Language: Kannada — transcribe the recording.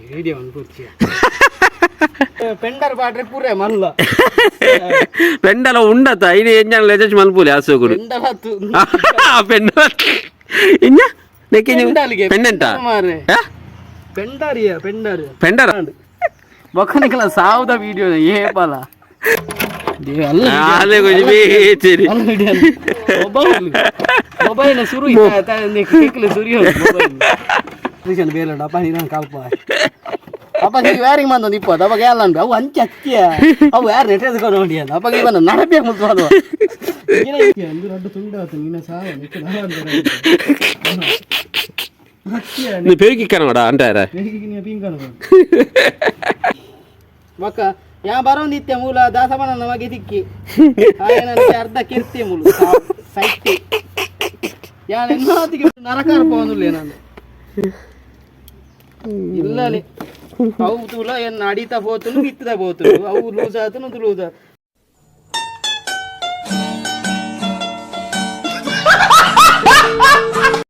వీడియో అనుకోవచ్చు పెండర్ పాటరే పూరే మనలో పెండల ఉండత ఆయన ఏం చేయాలి లేచి మలుపులే అశోకుడు పెండ పెండంట పెండర్ బొక్కనికల సావుదా వీడియో ఏ పాలా ಮೊಬೈಲ್ ಶುರು ಬೇರೆ ಡಬ್ಬ ನೀನು ಕಲ್ಪ ಅಪ್ಪ ನೀವು ಯಾರಿಗೆ ಬಂದೊಂದು ಇಪ್ಪತ್ತು ಅವಾಗ ಎಲ್ಲ ಉಂಟು ಅವು ಹಂಚಿ ಅಕ್ಕಿ ಅವು ಯಾರು ನೆಟ್ ಎದ್ಕೊಂಡು ನೋಡಿ ಅಂತ ಅಪ್ಪ ಈಗ ಬಂದು ನಡಪೇ ಮುದ್ದು ಅದು ದೊಡ್ಡ ತುಂಡು ಆಯ್ತು ನೀನು ಸಾವ ನೀ ಪೇಕಿಕ್ಕನೋಡ ಅಂಟಾರ ಮಕ್ಕ ಯಾ ಬರೋಂದಿತ್ತೆ ಮೂಲ ದಾಸವನ ನಮಗೆ ದಿಕ್ಕಿ ಅರ್ಧ ಕಿರ್ತಿ ಮೂಲ ಸೈತಿ ಯಾ ನಿನ್ನೊತ್ತಿಗೆ ನರಕಾರ పోనులే ನಾನು ಇಲ್ಲಲೇ ಅವು ತುಲ ಏನು ಅಡಿತಾ పోతును ಗಿತ್ತದ పోతును ಅವು ಲೂಸ್ ಆತನು ಲೂಸ್